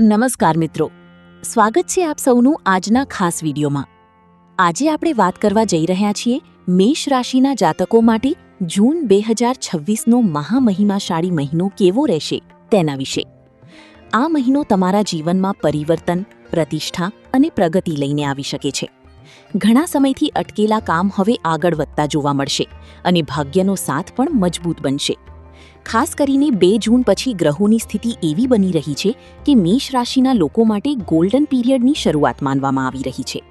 નમસ્કાર મિત્રો, સ્વાગત છે આપ સૌનું આજના ખાસ વિડીયોમાં। આજે આપણે વાત કરવા જઈ રહ્યા છીએ મેષ રાશિના જાતકો માટે જૂન 2026નો મહામહિમાશાળી મહિનો કેવો રહેશે તેના વિશે। આ મહિનો તમારા જીવનમાં પરિવર્તન, પ્રતિષ્ઠા અને પ્રગતિ લઈને આવી શકે છે। ઘણા સમયથી અટકેલા કામ હવે આગળ વધતા જોવા મળશે અને ભાગ્યનો સાથ પણ મજબૂત બનશે। ખાસ કરીને 2 જૂન પછી ગ્રહોની સ્થિતિ એવી બની રહી છે કે મેષ રાશિના લોકો માટે ગોલ્ડન પીરિયડની શરૂઆત માનવામાં આવી રહી છે।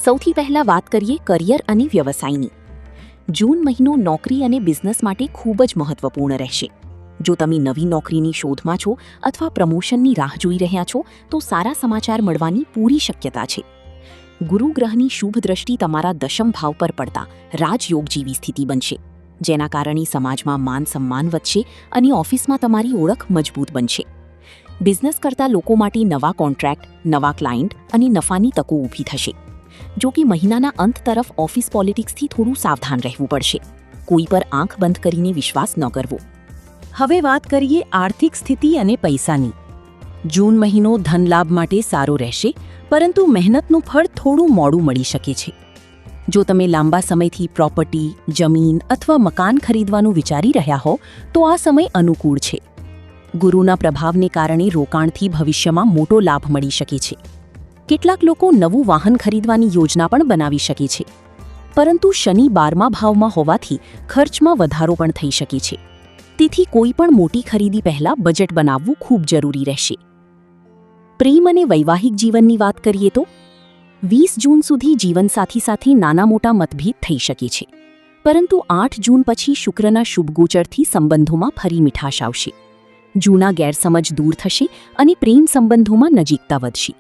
સૌથી પહેલા વાત કરીએ કરિયર અને વ્યવસાયની। જૂન મહિનો નોકરી અને બિઝનેસ માટે ખૂબ જ મહત્વપૂર્ણ રહેશે। જો તમે નવી નોકરીની શોધમાં છો અથવા પ્રમોશનની રાહ જોઈ રહ્યા છો તો સારા સમાચાર મળવાની પૂરી શક્યતા છે। ગુરુ ગ્રહની શુભ દ્રષ્ટિ તમારા દશમ ભાવ પર પડતા રાજયોગ જેવી સ્થિતિ બનશે, જેના કારણે સમાજમાં માન સન્માન વધશે અને ઓફિસમાં તમારી ઓળખ મજબૂત બનશે। બિઝનેસ કરતા લોકો માટે નવા કોન્ટ્રાક્ટ, નવા ક્લાયન્ટ અને નફાની તકો ઊભી થશે। જો કે મહિનાના અંત તરફ ઓફિસ પોલિટિક્સથી થોડું સાવધાન રહેવું પડશે। કોઈ પર આંખ બંધ કરીને વિશ્વાસ ન કરવો। હવે વાત કરીએ આર્થિક સ્થિતિ અને પૈસાની। જૂન મહિનો ધનલાભ માટે સારો રહેશે, પરંતુ મહેનતનું ફળ થોડું મોડું મળી શકે છે। જો તમે લાંબા સમયથી પ્રોપર્ટી, જમીન અથવા મકાન ખરીદવાનું વિચારી રહ્યા હો તો આ સમય અનુકૂળ છે। ગુરુના પ્રભાવને કારણે રોકાણથી ભવિષ્યમાં મોટો લાભ મળી શકે છે। કેટલાક લોકો નવું વાહન ખરીદવાની યોજના પણ બનાવી શકે છે, પરંતુ શનિ 12મા ભાવમાં હોવાથી ખર્ચમાં વધારો પણ થઈ શકે છે। તેથી કોઈ પણ મોટી ખરીદી પહેલા બજેટ બનાવવું ખૂબ જરૂરી રહેશે। પ્રેમ અને વૈવાહિક જીવનની વાત કરીએ તો 20 જૂન સુધી જીવનસાથી સાથે નાના મોટા મતભેદ થઈ શકે છે, પરંતુ 8 જૂન પછી શુક્રના શુભ ગોચરથી સંબંધોમાં ફરી મીઠાશ આવશે। જૂના ગેરસમજ દૂર થશે અને પ્રેમ સંબંધોમાં નજીકતા વધશે।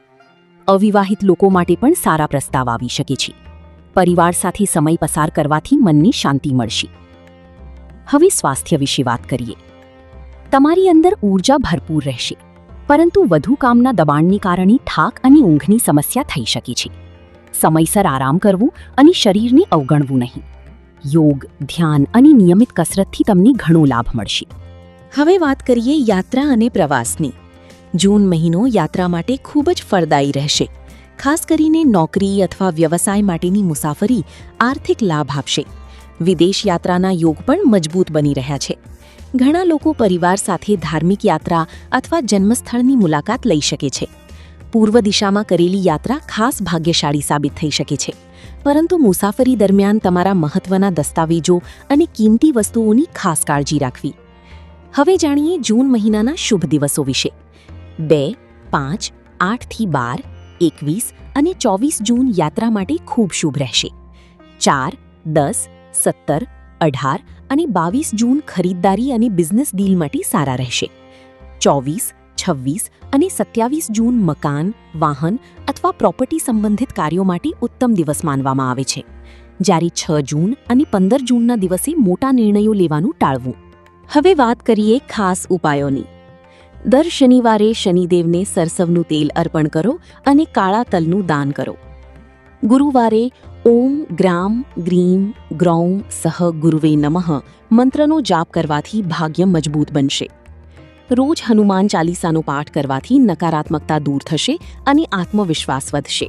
અવિવાહિત લોકો માટે પણ સારા પ્રસ્તાવ આવી શકે છે। પરિવાર સાથે સમય પસાર કરવાથી મનની શાંતિ મળશે। હવે સ્વાસ્થ્ય વિશે વાત કરીએ। તમારી અંદર ઊર્જા ભરપૂર રહેશે, પરંતુ વધુ કામના દબાણને કારણે થાક અને ઊંઘની સમસ્યા થઈ શકે છે। સમયસર આરામ કરવું અને શરીરને અવગણવું નહીં। યોગ, ધ્યાન અને નિયમિત કસરતથી તમને ઘણો લાભ મળશે। હવે વાત કરીએ યાત્રા અને પ્રવાસની। જૂન મહિનો યાત્રા માટે ખૂબ જ ફળદાયી રહેશે। ખાસ કરીને નોકરી અથવા વ્યવસાય માટેની મુસાફરી આર્થિક લાભ આપશે। વિદેશ યાત્રાના યોગ પણ મજબૂત બની રહ્યા છે। ઘણા લોકો પરિવાર સાથે ધાર્મિક યાત્રા અથવા જન્મસ્થળની મુલાકાત લઈ શકે છે। પૂર્વ દિશામાં કરેલી યાત્રા ખાસ ભાગ્યશાળી સાબિત થઈ શકે છે, પરંતુ મુસાફરી દરમિયાન તમારા મહત્વના દસ્તાવેજો અને કિંમતી વસ્તુઓની ખાસ કાળજી રાખવી। હવે જાણીએ જૂન મહિનાના શુભ દિવસો વિશે। 2, 5, 8 થી 12, 21 અને 24 જૂન યાત્રા માટે ખૂબ શુભ રહેશે। 4, 10, 17, 18 અને 22 જૂન ખરીદદારી અને બિઝનેસ ડીલ માટે સારા રહેશે। 24, 26 અને 27 જૂન મકાન, વાહન અથવા પ્રોપર્ટી સંબંધિત કાર્યો માટે ઉત્તમ દિવસ માનવામાં આવે છે, જ્યારે 6 જૂન અને 15 જૂનના દિવસે મોટા નિર્ણયો લેવાનું ટાળવું। હવે વાત કરીએ ખાસ ઉપાયોની। દર શનિવારે શનિદેવને સરસવનું તેલ અર્પણ કરો અને કાળા તલનું દાન કરો। ગુરુવારે ઓમ ગ્રામ ગ્રીમ ગ્રૌમ સહ ગુરુવે નમઃ મંત્રનો જાપ કરવાથી ભાગ્ય મજબૂત બનશે। રોજ હનુમાન ચાલીસાનો પાઠ કરવાથી નકારાત્મકતા દૂર થશે અને આત્મવિશ્વાસ વધશે।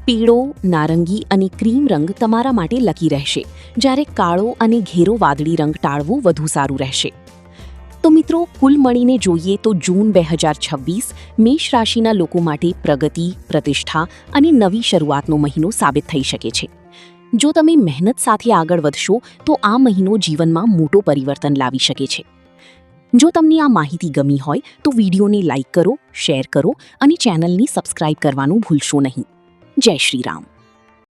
પીળો, નારંગી અને ક્રીમ રંગ તમારા માટે લકી રહેશે, જ્યારે કાળો અને ઘેરો વાદળી રંગ ટાળવું વધુ સારું રહેશે। તો મિત્રો, કુલ મળીને જોઈએ તો જૂન 2026 મેષ રાશિના લોકો માટે પ્રગતિ, પ્રતિષ્ઠા અને નવી શરૂઆતનો મહિનો સાબિત થઈ શકે છે। જો તમે મહેનત સાથે આગળ વધશો તો આ મહિનો જીવનમાં મોટો પરિવર્તન લાવી શકે છે। જો તમને આ માહિતી ગમી હોય તો વિડીયોને લાઇક કરો, શેર કરો અને ચેનલને સબસ્ક્રાઇબ કરવાનું ભૂલશો નહીં। જય શ્રી રામ।